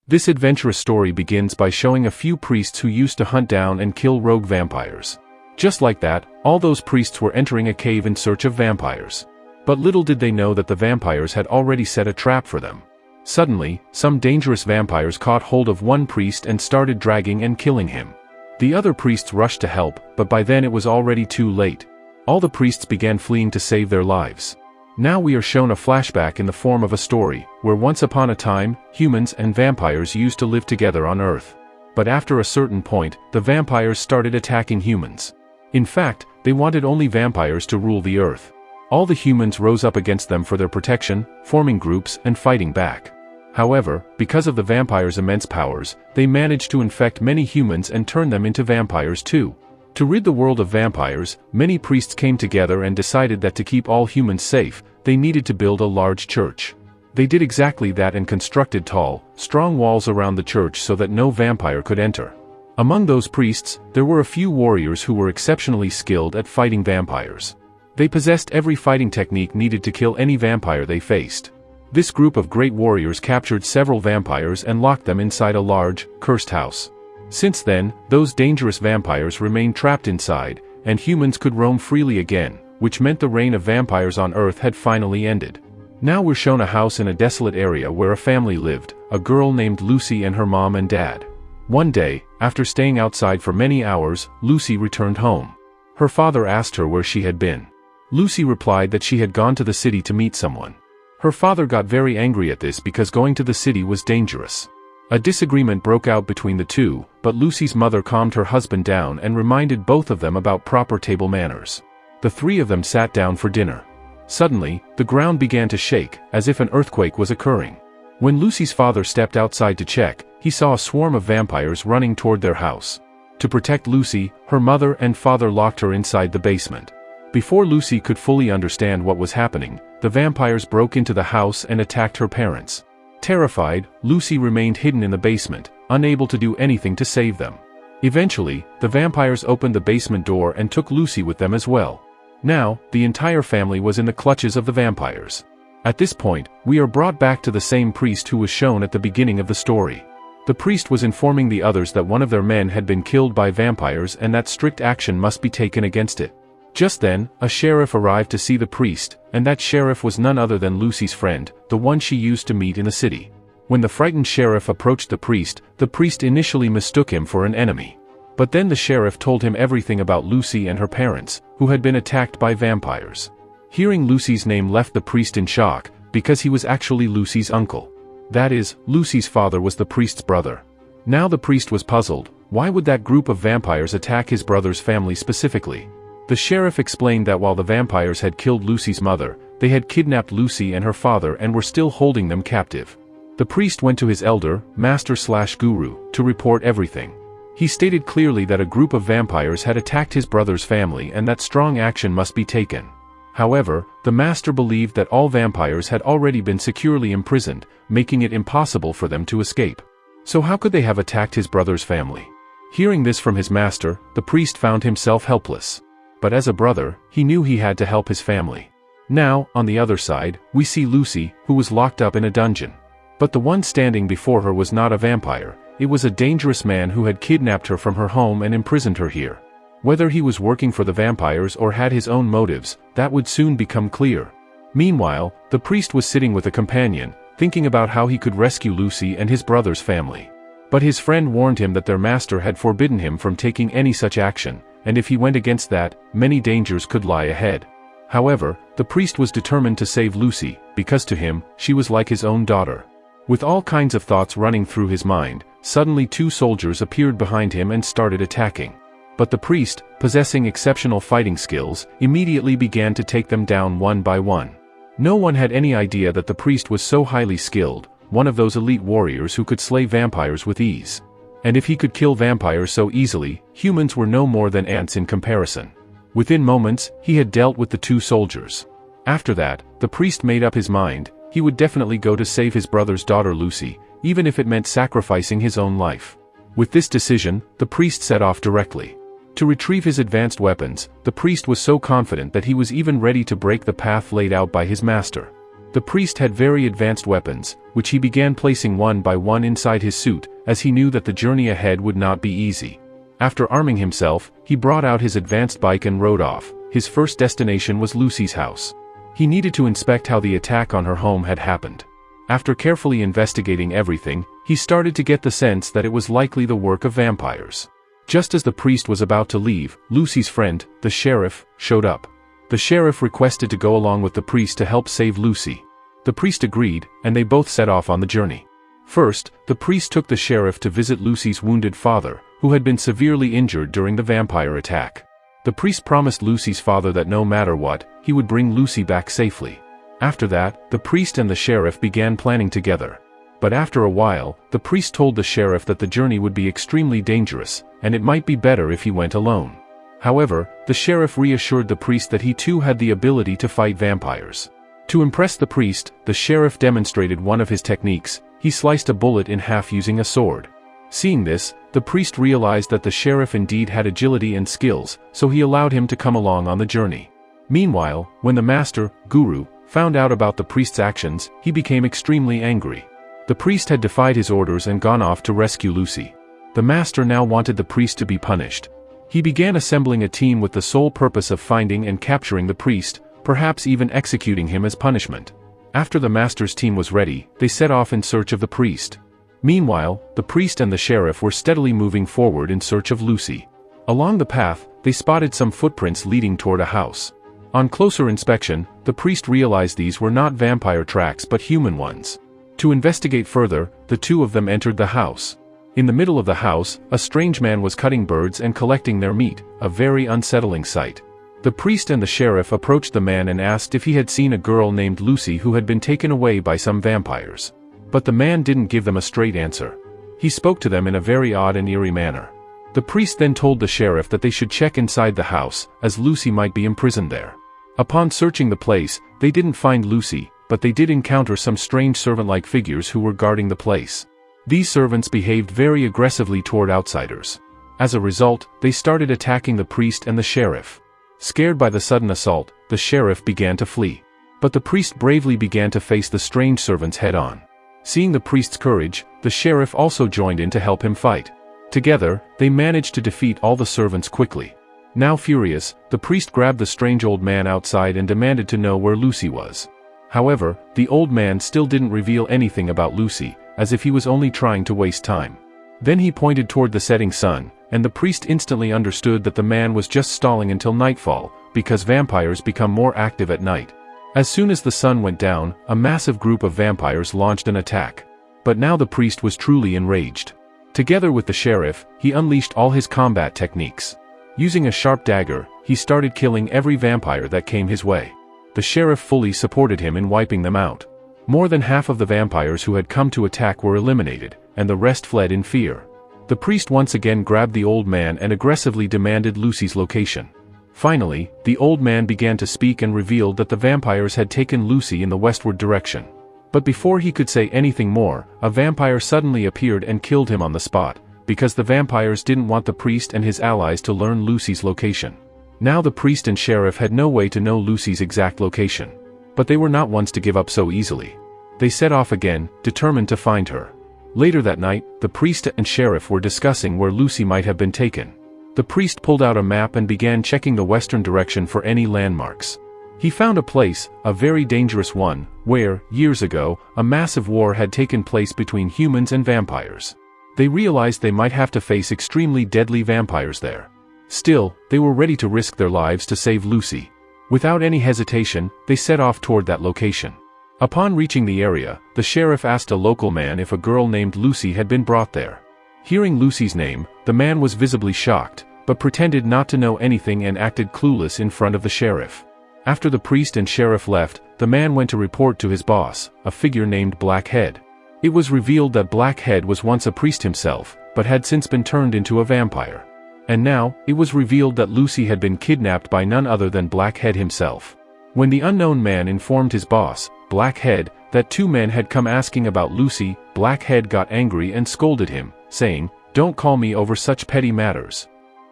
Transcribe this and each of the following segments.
This adventurous story begins by showing a few priests who used to hunt down and kill rogue vampires. Just like that, all those priests were entering a cave in search of vampires. But little did they know that the vampires had already set a trap for them. Suddenly, some dangerous vampires caught hold of one priest and started dragging and killing him. The other priests rushed to help, but by then it was already too late. All the priests began fleeing to save their lives. Now we are shown a flashback in the form of a story, where once upon a time, humans and vampires used to live together on Earth. But after a certain point, the vampires started attacking humans. In fact, they wanted only vampires to rule the Earth. All the humans rose up against them for their protection, forming groups and fighting back. However, because of the vampires' immense powers, they managed to infect many humans and turn them into vampires too. To rid the world of vampires, many priests came together and decided that to keep all humans safe, they needed to build a large church. They did exactly that and constructed tall, strong walls around the church so that no vampire could enter. Among those priests, there were a few warriors who were exceptionally skilled at fighting vampires. They possessed every fighting technique needed to kill any vampire they faced. This group of great warriors captured several vampires and locked them inside a large, cursed house. Since then, those dangerous vampires remained trapped inside, and humans could roam freely again, which meant the reign of vampires on Earth had finally ended. Now we're shown a house in a desolate area where a family lived, a girl named Lucy and her mom and dad. One day, after staying outside for many hours, Lucy returned home. Her father asked her where she had been. Lucy replied that she had gone to the city to meet someone. Her father got very angry at this because going to the city was dangerous. A disagreement broke out between the two, but Lucy's mother calmed her husband down and reminded both of them about proper table manners. The three of them sat down for dinner. Suddenly, the ground began to shake, as if an earthquake was occurring. When Lucy's father stepped outside to check, he saw a swarm of vampires running toward their house. To protect Lucy, her mother and father locked her inside the basement. Before Lucy could fully understand what was happening, the vampires broke into the house and attacked her parents. Terrified, Lucy remained hidden in the basement, unable to do anything to save them. Eventually, the vampires opened the basement door and took Lucy with them as well. Now, the entire family was in the clutches of the vampires. At this point, we are brought back to the same priest who was shown at the beginning of the story. The priest was informing the others that one of their men had been killed by vampires and that strict action must be taken against it. Just then, a sheriff arrived to see the priest, and that sheriff was none other than Lucy's friend, the one she used to meet in the city. When the frightened sheriff approached the priest initially mistook him for an enemy. But then the sheriff told him everything about Lucy and her parents, who had been attacked by vampires. Hearing Lucy's name left the priest in shock, because he was actually Lucy's uncle. That is, Lucy's father was the priest's brother. Now the priest was puzzled. Why would that group of vampires attack his brother's family specifically? The sheriff explained that while the vampires had killed Lucy's mother, they had kidnapped Lucy and her father and were still holding them captive. The priest went to his elder, master/guru, to report everything. He stated clearly that a group of vampires had attacked his brother's family and that strong action must be taken. However, the master believed that all vampires had already been securely imprisoned, making it impossible for them to escape. So how could they have attacked his brother's family? Hearing this from his master, the priest found himself helpless. But as a brother, he knew he had to help his family. Now, on the other side, we see Lucy, who was locked up in a dungeon. But the one standing before her was not a vampire, it was a dangerous man who had kidnapped her from her home and imprisoned her here. Whether he was working for the vampires or had his own motives, that would soon become clear. Meanwhile, the priest was sitting with a companion, thinking about how he could rescue Lucy and his brother's family. But his friend warned him that their master had forbidden him from taking any such action, and if he went against that, many dangers could lie ahead. However, the priest was determined to save Lucy, because to him, she was like his own daughter. With all kinds of thoughts running through his mind, suddenly two soldiers appeared behind him and started attacking. But the priest, possessing exceptional fighting skills, immediately began to take them down one by one. No one had any idea that the priest was so highly skilled, one of those elite warriors who could slay vampires with ease. And if he could kill vampires so easily, humans were no more than ants in comparison. Within moments, he had dealt with the two soldiers. After that, the priest made up his mind, he would definitely go to save his brother's daughter Lucy, even if it meant sacrificing his own life. With this decision, the priest set off directly. To retrieve his advanced weapons, the priest was so confident that he was even ready to break the path laid out by his master. The priest had very advanced weapons, which he began placing one by one inside his suit, as he knew that the journey ahead would not be easy. After arming himself, he brought out his advanced bike and rode off. His first destination was Lucy's house. He needed to inspect how the attack on her home had happened. After carefully investigating everything, he started to get the sense that it was likely the work of vampires. Just as the priest was about to leave, Lucy's friend, the sheriff, showed up. The sheriff requested to go along with the priest to help save Lucy. The priest agreed, and they both set off on the journey. First, the priest took the sheriff to visit Lucy's wounded father, who had been severely injured during the vampire attack. The priest promised Lucy's father that no matter what, he would bring Lucy back safely. After that, the priest and the sheriff began planning together. But after a while, the priest told the sheriff that the journey would be extremely dangerous, and it might be better if he went alone. However, the sheriff reassured the priest that he too had the ability to fight vampires. To impress the priest, the sheriff demonstrated one of his techniques. He sliced a bullet in half using a sword. Seeing this, the priest realized that the sheriff indeed had agility and skills, so he allowed him to come along on the journey. Meanwhile, when the master, Guru, found out about the priest's actions, he became extremely angry. The priest had defied his orders and gone off to rescue Lucy. The master now wanted the priest to be punished. He began assembling a team with the sole purpose of finding and capturing the priest, perhaps even executing him as punishment. After the master's team was ready, they set off in search of the priest. Meanwhile, the priest and the sheriff were steadily moving forward in search of Lucy. Along the path, they spotted some footprints leading toward a house. On closer inspection, the priest realized these were not vampire tracks but human ones. To investigate further, the two of them entered the house. In the middle of the house, a strange man was cutting birds and collecting their meat, a very unsettling sight. The priest and the sheriff approached the man and asked if he had seen a girl named Lucy who had been taken away by some vampires. But the man didn't give them a straight answer. He spoke to them in a very odd and eerie manner. The priest then told the sheriff that they should check inside the house, as Lucy might be imprisoned there. Upon searching the place, they didn't find Lucy, but they did encounter some strange servant-like figures who were guarding the place. These servants behaved very aggressively toward outsiders. As a result, they started attacking the priest and the sheriff. Scared by the sudden assault, the sheriff began to flee. But the priest bravely began to face the strange servants head-on. Seeing the priest's courage, the sheriff also joined in to help him fight. Together, they managed to defeat all the servants quickly. Now furious, the priest grabbed the strange old man outside and demanded to know where Lucy was. However, the old man still didn't reveal anything about Lucy, as if he was only trying to waste time. Then he pointed toward the setting sun, and the priest instantly understood that the man was just stalling until nightfall, because vampires become more active at night. As soon as the sun went down, a massive group of vampires launched an attack. But now the priest was truly enraged. Together with the sheriff, he unleashed all his combat techniques. Using a sharp dagger, he started killing every vampire that came his way. The sheriff fully supported him in wiping them out. More than half of the vampires who had come to attack were eliminated, and the rest fled in fear. The priest once again grabbed the old man and aggressively demanded Lucy's location. Finally, the old man began to speak and revealed that the vampires had taken Lucy in the westward direction. But before he could say anything more, a vampire suddenly appeared and killed him on the spot, because the vampires didn't want the priest and his allies to learn Lucy's location. Now the priest and sheriff had no way to know Lucy's exact location. But they were not ones to give up so easily. They set off again, determined to find her. Later that night, the priest and sheriff were discussing where Lucy might have been taken. The priest pulled out a map and began checking the western direction for any landmarks. He found a place, a very dangerous one, where, years ago, a massive war had taken place between humans and vampires. They realized they might have to face extremely deadly vampires there. Still, they were ready to risk their lives to save Lucy. Without any hesitation, they set off toward that location. Upon reaching the area, the sheriff asked a local man if a girl named Lucy had been brought there. Hearing Lucy's name, the man was visibly shocked, but pretended not to know anything and acted clueless in front of the sheriff. After the priest and sheriff left, the man went to report to his boss, a figure named Blackhead. It was revealed that Blackhead was once a priest himself, but had since been turned into a vampire. And now, it was revealed that Lucy had been kidnapped by none other than Blackhead himself. When the unknown man informed his boss, Blackhead, that two men had come asking about Lucy, Blackhead got angry and scolded him, saying, "Don't call me over such petty matters."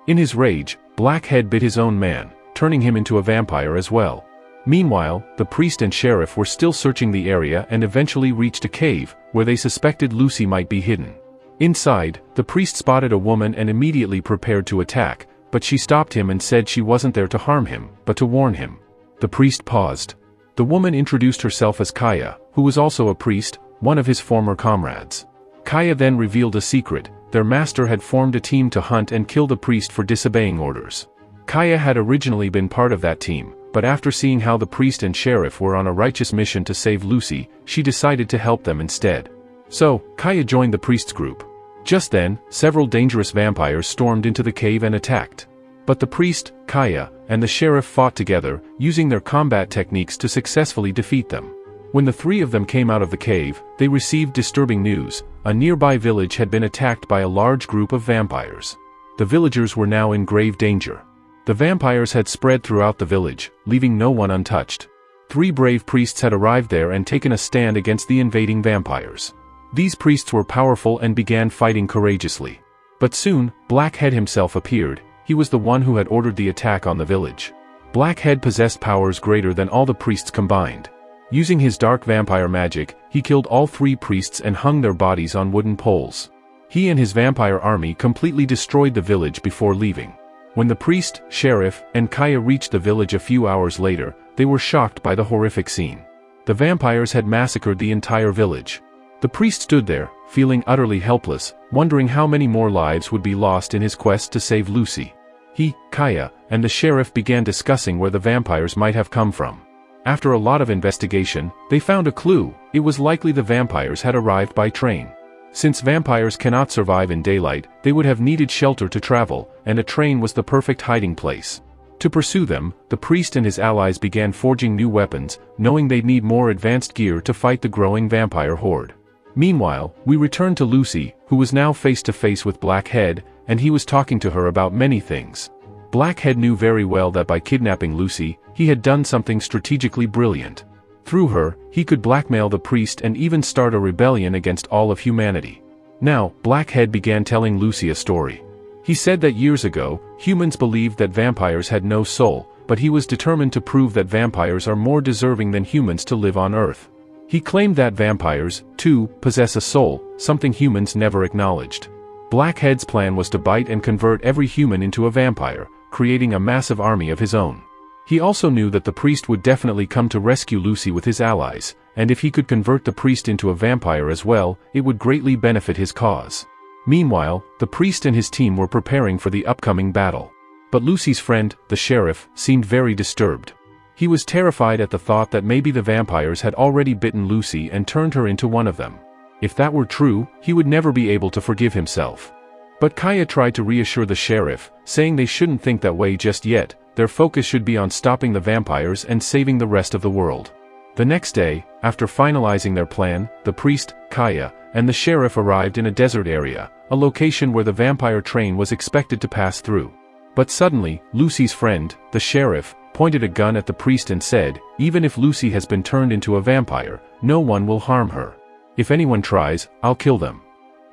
In his rage, Blackhead bit his own man, turning him into a vampire as well. Meanwhile, the priest and sheriff were still searching the area and eventually reached a cave, where they suspected Lucy might be hidden. Inside, the priest spotted a woman and immediately prepared to attack, but she stopped him and said she wasn't there to harm him, but to warn him. The priest paused. The woman introduced herself as Kaya, who was also a priest, one of his former comrades. Kaya then revealed a secret: their master had formed a team to hunt and kill the priest for disobeying orders. Kaya had originally been part of that team, but after seeing how the priest and sheriff were on a righteous mission to save Lucy, she decided to help them instead. So, Kaya joined the priest's group. Just then, several dangerous vampires stormed into the cave and attacked. But the priest, Kaya, and the sheriff fought together, using their combat techniques to successfully defeat them. When the three of them came out of the cave, they received disturbing news: a nearby village had been attacked by a large group of vampires. The villagers were now in grave danger. The vampires had spread throughout the village, leaving no one untouched. 3 brave priests had arrived there and taken a stand against the invading vampires. These priests were powerful and began fighting courageously. But soon, Blackhead himself appeared. He was the one who had ordered the attack on the village. Blackhead possessed powers greater than all the priests combined. Using his dark vampire magic, he killed all 3 priests and hung their bodies on wooden poles. He and his vampire army completely destroyed the village before leaving. When the priest, sheriff, and Kaya reached the village a few hours later, they were shocked by the horrific scene. The vampires had massacred the entire village. The priest stood there, feeling utterly helpless, wondering how many more lives would be lost in his quest to save Lucy. He, Kaya, and the sheriff began discussing where the vampires might have come from. After a lot of investigation, they found a clue: it was likely the vampires had arrived by train. Since vampires cannot survive in daylight, they would have needed shelter to travel, and a train was the perfect hiding place. To pursue them, the priest and his allies began forging new weapons, knowing they'd need more advanced gear to fight the growing vampire horde. Meanwhile, we return to Lucy, who was now face to face with Blackhead, and he was talking to her about many things. Blackhead knew very well that by kidnapping Lucy, he had done something strategically brilliant. Through her, he could blackmail the priest and even start a rebellion against all of humanity. Now, Blackhead began telling Lucy a story. He said that years ago, humans believed that vampires had no soul, but he was determined to prove that vampires are more deserving than humans to live on Earth. He claimed that vampires, too, possess a soul, something humans never acknowledged. Blackhead's plan was to bite and convert every human into a vampire, creating a massive army of his own. He also knew that the priest would definitely come to rescue Lucy with his allies, and if he could convert the priest into a vampire as well, it would greatly benefit his cause. Meanwhile, the priest and his team were preparing for the upcoming battle. But Lucy's friend, the sheriff, seemed very disturbed. He was terrified at the thought that maybe the vampires had already bitten Lucy and turned her into one of them. If that were true, he would never be able to forgive himself. But Kaya tried to reassure the sheriff, saying they shouldn't think that way just yet. Their focus should be on stopping the vampires and saving the rest of the world. The next day, after finalizing their plan, the priest, Kaya, and the sheriff arrived in a desert area, a location where the vampire train was expected to pass through. But suddenly, Lucy's friend, the sheriff, pointed a gun at the priest and said, "Even if Lucy has been turned into a vampire, no one will harm her. If anyone tries, I'll kill them."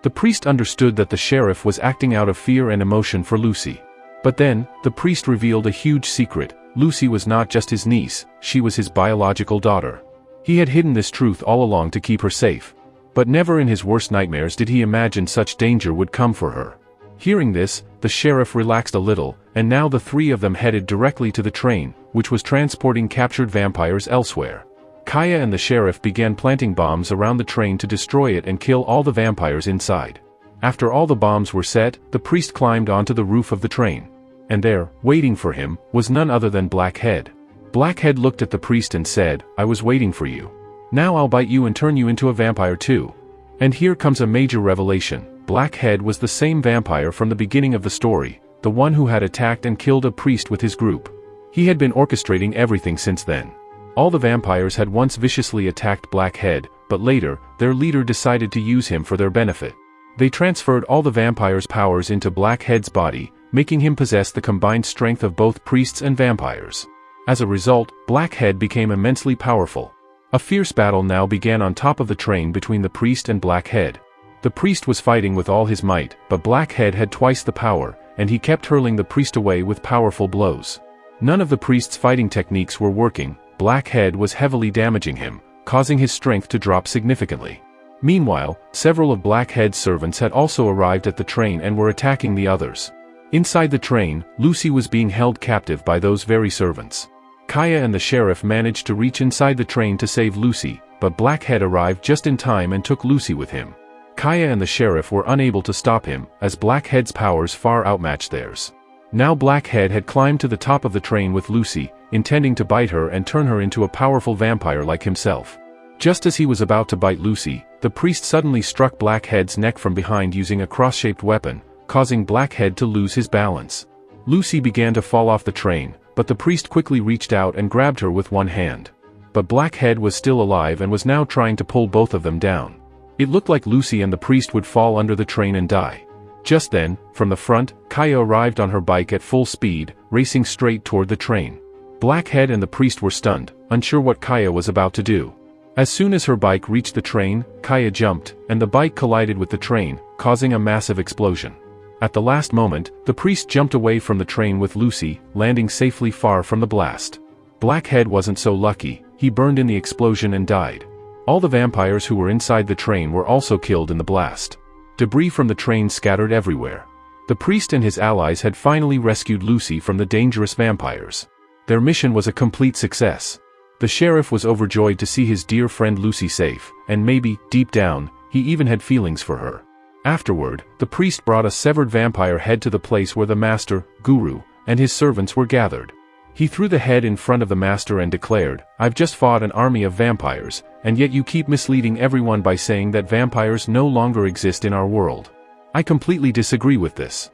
The priest understood that the sheriff was acting out of fear and emotion for Lucy. But then, the priest revealed a huge secret: Lucy was not just his niece, she was his biological daughter. He had hidden this truth all along to keep her safe. But never in his worst nightmares did he imagine such danger would come for her. Hearing this, the sheriff relaxed a little, and now the 3 of them headed directly to the train, which was transporting captured vampires elsewhere. Kaya and the sheriff began planting bombs around the train to destroy it and kill all the vampires inside. After all the bombs were set, the priest climbed onto the roof of the train. And there, waiting for him, was none other than Blackhead. Blackhead looked at the priest and said, "I was waiting for you. Now I'll bite you and turn you into a vampire too." And here comes a major revelation: Blackhead was the same vampire from the beginning of the story, the one who had attacked and killed a priest with his group. He had been orchestrating everything since then. All the vampires had once viciously attacked Blackhead, but later, their leader decided to use him for their benefit. They transferred all the vampires' powers into Blackhead's body, making him possess the combined strength of both priests and vampires. As a result, Blackhead became immensely powerful. A fierce battle now began on top of the train between the priest and Blackhead. The priest was fighting with all his might, but Blackhead had twice the power, and he kept hurling the priest away with powerful blows. None of the priest's fighting techniques were working. Blackhead was heavily damaging him, causing his strength to drop significantly. Meanwhile, several of Blackhead's servants had also arrived at the train and were attacking the others. Inside the train, Lucy was being held captive by those very servants. Kaya and the sheriff managed to reach inside the train to save Lucy, but Blackhead arrived just in time and took Lucy with him. Kaya and the sheriff were unable to stop him, as Blackhead's powers far outmatched theirs. Now Blackhead had climbed to the top of the train with Lucy, intending to bite her and turn her into a powerful vampire like himself. Just as he was about to bite Lucy, the priest suddenly struck Blackhead's neck from behind using a cross-shaped weapon, causing Blackhead to lose his balance. Lucy began to fall off the train, but the priest quickly reached out and grabbed her with one hand. But Blackhead was still alive and was now trying to pull both of them down. It looked like Lucy and the priest would fall under the train and die. Just then, from the front, Kaya arrived on her bike at full speed, racing straight toward the train. Blackhead and the priest were stunned, unsure what Kaya was about to do. As soon as her bike reached the train, Kaya jumped, and the bike collided with the train, causing a massive explosion. At the last moment, the priest jumped away from the train with Lucy, landing safely far from the blast. Blackhead wasn't so lucky, he burned in the explosion and died. All the vampires who were inside the train were also killed in the blast. Debris from the train scattered everywhere. The priest and his allies had finally rescued Lucy from the dangerous vampires. Their mission was a complete success. The sheriff was overjoyed to see his dear friend Lucy safe, and maybe, deep down, he even had feelings for her. Afterward, the priest brought a severed vampire head to the place where the master, Guru, and his servants were gathered. He threw the head in front of the master and declared, "I've just fought an army of vampires, and yet you keep misleading everyone by saying that vampires no longer exist in our world. I completely disagree with this."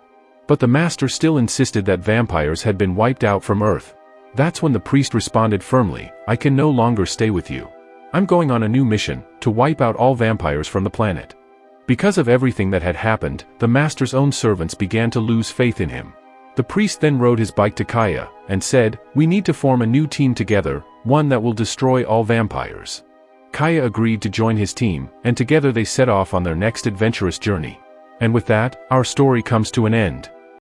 But the master still insisted that vampires had been wiped out from Earth. That's when the priest responded firmly, "I can no longer stay with you. I'm going on a new mission, to wipe out all vampires from the planet." Because of everything that had happened, the master's own servants began to lose faith in him. The priest then rode his bike to Kaya, and said, "We need to form a new team together, one that will destroy all vampires." Kaya agreed to join his team, and together they set off on their next adventurous journey. And with that, our story comes to an end.